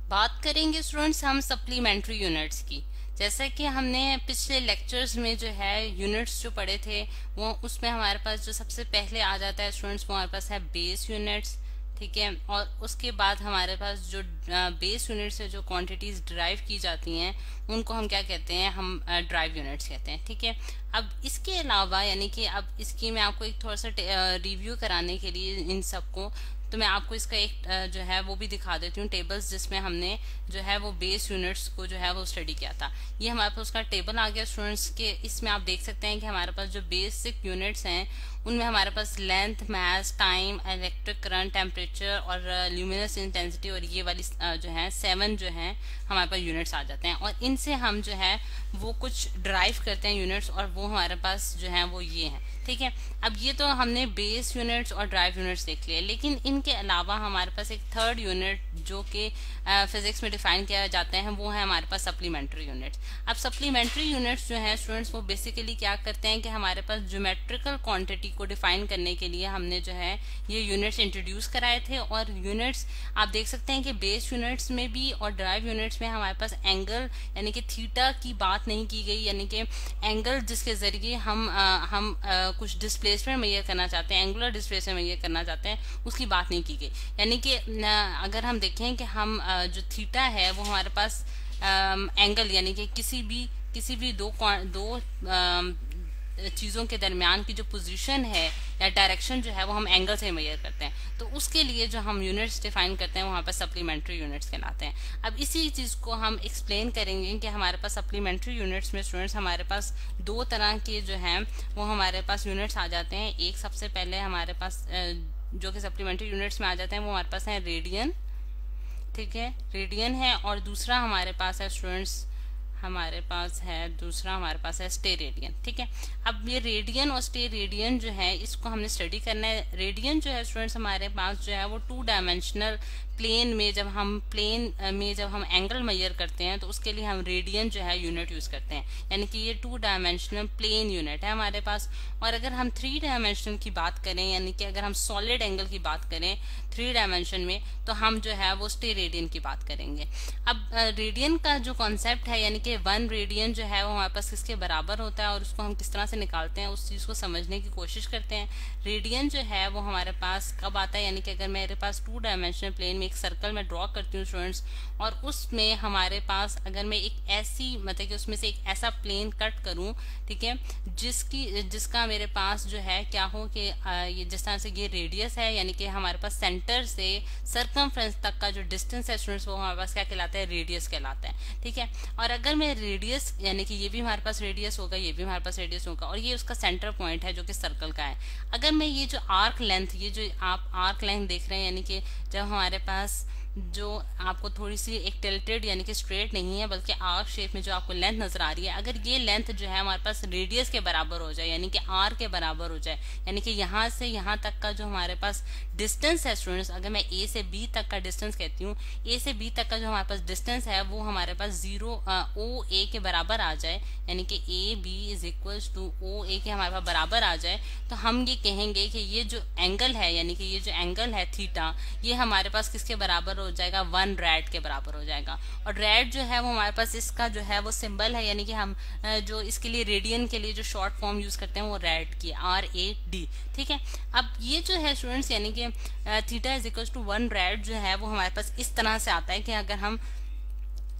बात करेंगे स्टूडेंट्स हम सप्लीमेंट्री यूनिट्स की। जैसा कि हमने पिछले लेक्चर्स में जो है यूनिट्स जो पढ़े थे वो उसमें हमारे पास जो सबसे पहले आ जाता है स्टूडेंट्स वो हमारे पास है बेस यूनिट्स। ठीक है, और उसके बाद हमारे पास जो बेस यूनिट से जो क्वांटिटीज ड्राइव की जाती हैं उनको हम क्या कहते हैं, हम ड्राइव यूनिट्स कहते हैं। ठीक है, अब इसके अलावा यानी कि अब इसकी मैं आपको एक थोड़ा सा रिव्यू कराने के लिए इन सबको, तो मैं आपको इसका एक जो है वो भी दिखा देती हूँ टेबल्स, जिसमें हमने जो है वो बेस यूनिट्स को जो है वो स्टडी किया था। ये हमारे पास उसका टेबल आ गया स्टूडेंट्स के। इसमें आप देख सकते हैं कि हमारे पास जो बेसिक यूनिट्स हैं उनमें हमारे पास लेंथ, मास, टाइम, इलेक्ट्रिक करंट, टेम्परेचर और ल्यूमिनस इंटेंसिटी और ये वाली जो है 7 जो है हमारे पास यूनिट्स आ जाते हैं, और इनसे हम जो है वो कुछ ड्राइव करते हैं यूनिट्स, और वो हमारे पास जो है वो ये है। ठीक है, अब ये तो हमने बेस यूनिट्स और ड्राइव यूनिट्स देख लिए, लेकिन इनके अलावा हमारे पास एक थर्ड यूनिट जो कि फिजिक्स में डिफाइन किया जाता है वो है हमारे पास सप्लीमेंट्री यूनिट्स। अब सप्लीमेंट्री यूनिट्स जो है स्टूडेंट्स वो बेसिकली क्या करते हैं कि हमारे पास ज्योमेट्रिकल क्वांटिटी को डिफाइन करने के लिए हमने जो है ये यूनिट्स इंट्रोड्यूस कराए थे। और यूनिट्स आप देख सकते हैं कि बेस यूनिट्स में भी और ड्राइव यूनिट्स में हमारे पास एंगल यानी कि थीटा की बात नहीं की गई, यानी कि एंगल जिसके जरिए हम कुछ डिस्प्लेसमेंट मेजर करना चाहते हैं, एंगुलर डिस्प्लेसमेंट मेजर करना चाहते हैं, उसकी बात नहीं की गई। यानी कि अगर हम देखें कि हम जो थीटा है वो हमारे पास एंगल यानी कि किसी भी दो चीजों के दरमियान की जो पोजीशन है या डायरेक्शन जो है वो हम एंगल से मेजर करते हैं, तो उसके लिए जो हम यूनिट्स डिफाइन करते हैं वहां पर सप्लीमेंट्री यूनिट्स कहलाते हैं। अब इसी चीज को हम एक्सप्लेन करेंगे कि हमारे पास सप्लीमेंट्री यूनिट्स में स्टूडेंट्स हमारे पास दो तरह के जो हैं वो हमारे पास यूनिट्स आ जाते हैं। एक सबसे पहले हमारे पास जो कि सप्लीमेंट्री यूनिट्स में आ जाते हैं वो हमारे पास है रेडियन। ठीक है, रेडियन है, और दूसरा हमारे पास है स्टूडेंट्स दूसरा हमारे पास है स्टेरेडियन। ठीक है, अब ये रेडियन और स्टेरेडियन जो है इसको हमने स्टडी करना है। रेडियन जो है स्टूडेंट्स हमारे पास जो है वो 2 डायमेंशनल प्लेन में जब हम एंगल मेजर करते हैं तो उसके लिए हम रेडियन जो है यूनिट यूज करते हैं, यानी कि ये 2 डायमेंशनल प्लेन यूनिट है हमारे पास। और अगर हम 3 डायमेंशनल की बात करें, यानी कि अगर हम सॉलिड एंगल की बात करें 3 डायमेंशन में, तो हम जो है वो स्टेरेडियन की बात करेंगे। अब रेडियन का जो कॉन्सेप्ट है यानी कि 1 रेडियन जो है वो हमारे पास किसके बराबर होता है और उसको हम किस तरह से निकालते हैं उस चीज को समझने की कोशिश करते हैं। रेडियन जो है वो हमारे पास कब आता है, यानी कि अगर मेरे पास 2 डायमेंशनल प्लेन में एक सर्कल में ड्रॉ करती हूँ स्टूडेंट्स, और उसमें हमारे पास अगर मैं एक ऐसी मतलब कि उसमें से एक ऐसा प्लेन कट करूं, ठीक है, जिसका मेरे पास जो है क्या हो कि ये जिस तरह से ये रेडियस है, यानी कि हमारे पास सेंटर से सरकमफ्रेंस तक का जो डिस्टेंस है स्टूडेंट्स वो हमारे पास क्या कहलाता है, रेडियस कहलाता है। ठीक है, और अगर मैं रेडियस यानी कि ये भी हमारे पास रेडियस होगा, ये भी हमारे पास रेडियस होगा, और ये उसका सेंटर पॉइंट है जो कि सर्कल का है। अगर मैं ये जो आर्क लेंथ, ये जो आप आर्क लेंथ देख रहे हैं, यानी कि जब हमारे पास जो आपको थोड़ी सी एक टिल्टेड यानी कि स्ट्रेट नहीं है बल्कि आर्क शेप में जो आपको लेंथ नजर आ रही है, अगर ये लेंथ जो है हमारे पास रेडियस के बराबर हो जाए यानी कि आर के बराबर हो जाए, यानी कि यहाँ से यहाँ तक का जो हमारे पास डिस्टेंस है स्टूडेंट्स, अगर मैं ए से बी तक का डिस्टेंस कहती हूँ, ए से बी तक का जो हमारे पास डिस्टेंस है वो हमारे पास ओ ए के बराबर आ जाए, यानी कि A B is equal to O A के हमारे पास बराबर आ जाए, तो हम ये कहेंगे कि ये जो एंगल है यानी कि ये जो एंगल है थीटा, ये हमारे पास किसके बराबर हो जाएगा, 1 रैड के बराबर हो जाएगा। और रैड जो है वो हमारे पास इसका जो है वो सिंबल है, यानी कि हम जो इसके लिए रेडियन के लिए जो शॉर्ट फॉर्म यूज करते हैं वो रैड की RAD। ठीक है, अब ये जो है स्टूडेंट्स यानी कि theta is equal to 1 rad जो है वो हमारे पास इस तरह से आता है कि अगर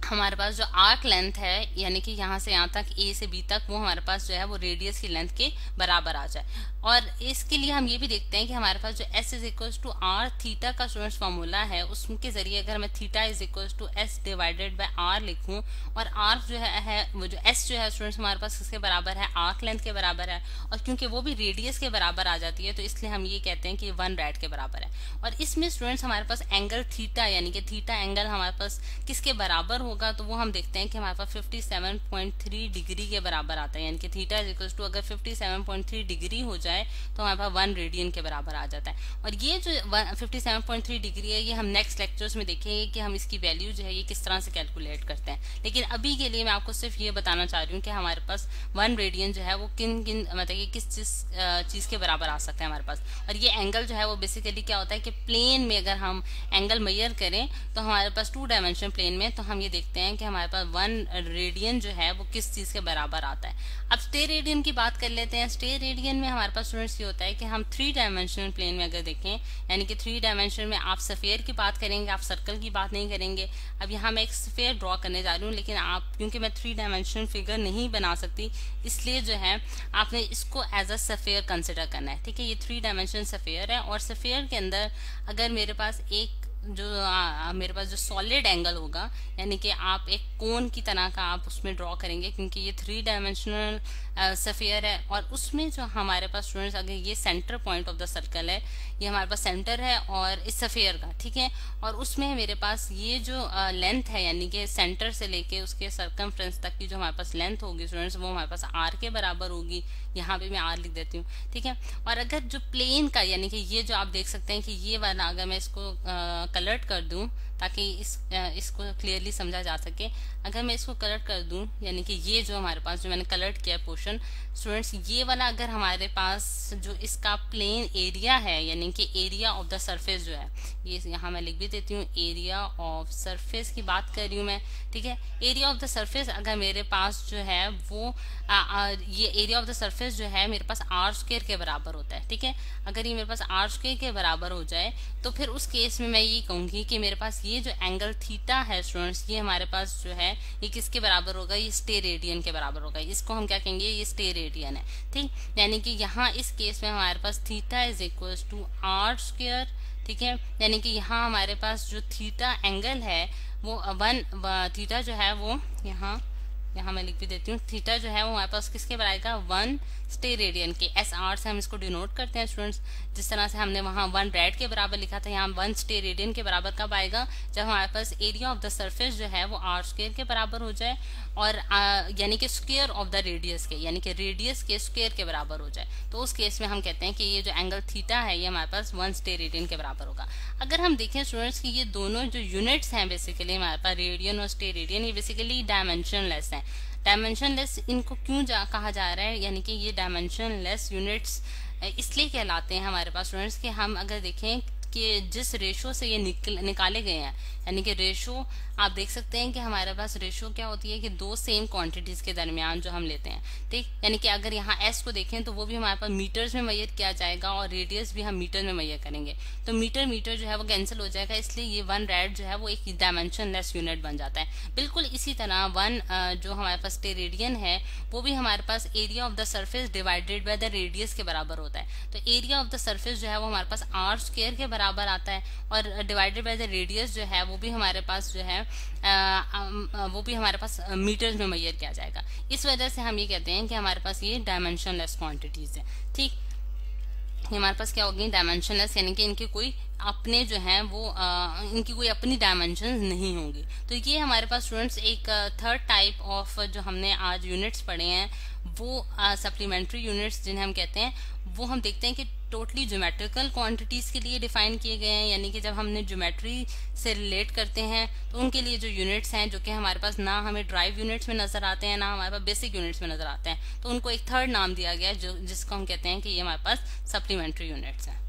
हमारे पास जो आर्क लेंथ है यानी कि यहाँ से यहाँ तक ए से बी तक वो हमारे पास जो है वो रेडियस की लेंथ के बराबर आ जाए। और इसके लिए हम ये भी देखते हैं कि हमारे पास जो S is equal to R theta का स्टूडेंट्स फॉर्मूला है, उसके जरिए अगर मैं theta is equal to S divided by R लिखूं, और R जो है वो जो S जो है स्टूडेंट्स हमारे पास किसके बराबर है, आर्क लेंथ के बराबर है, और क्योंकि वो भी रेडियस के बराबर आ जाती है तो इसलिए हम ये कहते हैं कि 1 रैड के बराबर है। और इसमें स्टूडेंट्स हमारे पास एंगल थीटा यानी कि थीटा एंगल हमारे पास किसके बराबर हो होगा तो वो हम देखते हैं कि हमारे पास 57.3 डिग्री के बराबर आता है, यानी कि थीटा इज इक्वल टू अगर 57.3 डिग्री हो जाए तो हमारे पास 1 रेडियन के बराबर आ जाता है। और ये जो 57.3 डिग्री है ये हम नेक्स्ट लेक्चर्स में देखेंगे कि हम इसकी वैल्यू जो है ये किस तरह से कैलकुलेट करते हैं। लेकिन अभी के लिए मैं आपको सिर्फ ये बताना चाह रही हूँ कि हमारे पास 1 रेडियन जो है वो किन किन मतलब किस चीज के बराबर आ सकता है हमारे पास। और ये एंगल जो है वो बेसिकली क्या होता है कि प्लेन में अगर हम एंगल मेजर करें तो हमारे पास 2 डायमेंशन प्लेन में तो हम ये देखते हैं कि हमारे पास 1 रेडियन जो है वो किस चीज के बराबर आता है। अब स्टेयर रेडियन की बात कर लेते हैं। स्टेयर रेडियन में हमारे पास स्टूडेंट्स ये होता है कि हम 3 डायमेंशनल प्लेन में अगर देखें, यानी कि 3 डायमेंशन में आप सफेयर की बात करेंगे, आप सर्कल की बात नहीं करेंगे। अब यहाँ मैं एक सफेयर ड्रॉ करने जा रही हूँ, लेकिन आप क्योंकि मैं 3 डायमेंशनल फिगर नहीं बना सकती इसलिए जो है आपने इसको एज अ सफेयर कंसिडर करना है। ठीक है, ये 3 डायमेंशन सफेयर है और सफेयर के अंदर अगर मेरे पास मेरे पास जो सॉलिड एंगल होगा, यानी कि आप एक कोन की तरह का आप उसमें ड्रॉ करेंगे क्योंकि ये 3 डायमेंशनल सफेयर है। और उसमें जो हमारे पास स्टूडेंट्स अगर ये centre point of the circle है, ये हमारे पास सेंटर है और इस सफेयर का, ठीक है, और उसमें मेरे पास ये जो लेंथ है यानी कि सेंटर से लेके उसके सर्कमफ्रेंस तक की जो हमारे पास लेंथ होगी स्टूडेंट्स वो हमारे पास आर के बराबर होगी। यहाँ पे मैं आर लिख देती हूँ, ठीक है। और अगर जो प्लेन का यानी कि ये जो आप देख सकते हैं कि ये वाला अगर मैं इसको कलर्ट कर दूं ताकि इसको क्लियरली समझा जा सके, अगर मैं इसको कलर्ट कर दूं यानी कि ये जो हमारे पास जो मैंने कलर्ट किया पोर्शन स्टूडेंट्स, ये वाला अगर हमारे पास जो इसका प्लेन एरिया है यानी कि एरिया ऑफ द सरफेस जो है, ये यहाँ मैं लिख भी देती हूँ, एरिया ऑफ सरफेस की बात कर रही हूँ मैं, ठीक है। एरिया ऑफ द सरफेस अगर मेरे पास जो है वो ये एरिया ऑफ द सरफेस जो है मेरे पास आर स्क्वायर के बराबर होता है, ठीक है। अगर ये मेरे पास आर स्क्वायर के बराबर हो जाए तो फिर उस केस में मैं ये कहूंगी कि मेरे पास ये जो एंगल थीटा है स्टूडेंट्स, ये हमारे पास जो है ये किसके बराबर होगा, ये स्टेयर रेडियन के बराबर होगा। इसको हम क्या कहेंगे, ये स्टेयर रेडियन है, ठीक। यानी कि यहाँ इस केस में हमारे पास theta is equal to R square, ठीक है। यानी कि यहाँ हमारे पास जो थीटा एंगल है वो थीटा जो है वो यहाँ मैं लिख भी देती हूँ, थीटा जो है वो हमारे पास किसके बराबर आएगा, 1 स्टेयर रेडियन के। एस आर से हम इसको डिनोट करते हैं स्टूडेंट्स। जिस तरह से हमने वहाँ 1 रेड के बराबर लिखा था, यहाँ 1 स्टेयर रेडियन के बराबर कब आएगा, जब हमारे पास एरिया ऑफ द सरफेस जो है वो आर स्क्वायर के बराबर हो जाए और यानी कि स्क्वायर ऑफ द रेडियस के, यानी कि रेडियस के स्क्वायर के बराबर हो जाए। तो उस केस में हम कहते हैं कि ये जो एंगल थीटा है ये हमारे पास 1 स्टेयर रेडियन के बराबर होगा। अगर हम देखें स्टूडेंट्स कि ये दोनों जो यूनिट्स हैं बेसिकली हमारे पास रेडियन और स्टेयर रेडियन, ये बेसिकली डायमेंशनलेस हैं। डायमेंशनलेस इनको क्यों कहा जा रहा है, यानी कि ये डायमेंशनलेस यूनिट्स इसलिए कहलाते हैं हमारे पास स्टूडेंट्स कि हम अगर देखें कि जिस रेशो से ये निकाले गए हैं, यानी कि रेशो आप देख सकते हैं कि हमारे पास रेशो क्या होती है कि 2 सेम क्वांटिटीज के दरमियान जो हम लेते हैं, ठीक। यानी कि अगर यहाँ एस को देखें तो वो भी हमारे पास मीटर्स में मेजर किया जाएगा और रेडियस भी हम मीटर में मेजर करेंगे, तो मीटर जो है वो कैंसिल हो जाएगा, इसलिए ये 1 रेड जो है वो एक डायमेंशनलेस यूनिट बन जाता है। बिल्कुल इसी तरह 1 जो हमारे पास रेडियन है वो भी हमारे पास area of the surface divided by the radius के बराबर होता है। तो एरिया ऑफ द सर्फेस जो है वो हमारे पास आर स्क्वायर के बराबर आता है और डिवाइडेड बाय द रेडियस जो है वो भी हमारे पास जो है मीटर्स में मेजर किया जाएगा। इस वजह से हम ये कहते हैं कि हमारे पास ये डायमेंशनलेस क्वांटिटीज है, ठीक। हमारे पास क्या होगी, डायमेंशनलेस, यानी कि इनके कोई अपने जो हैं वो इनकी कोई अपनी डायमेंशन नहीं होंगी। तो ये हमारे पास स्टूडेंट्स एक थर्ड टाइप ऑफ जो हमने आज यूनिट्स पढ़े हैं वो सप्लीमेंट्री यूनिट्स जिन्हें हम कहते हैं, वो हम देखते हैं कि टोटली ज्योमेट्रिकल क्वांटिटीज के लिए डिफाइन किए गए हैं। यानी कि जब हमने ज्योमेट्री से रिलेट करते हैं तो उनके लिए जो यूनिट्स हैं जो कि हमारे पास ना हमें ड्राइव यूनिट्स में नजर आते हैं ना हमारे पास बेसिक यूनिट्स में नजर आते हैं, तो उनको एक थर्ड नाम दिया गया है जिसको हम कहते हैं कि ये हमारे पास सप्लीमेंट्री यूनिट्स हैं।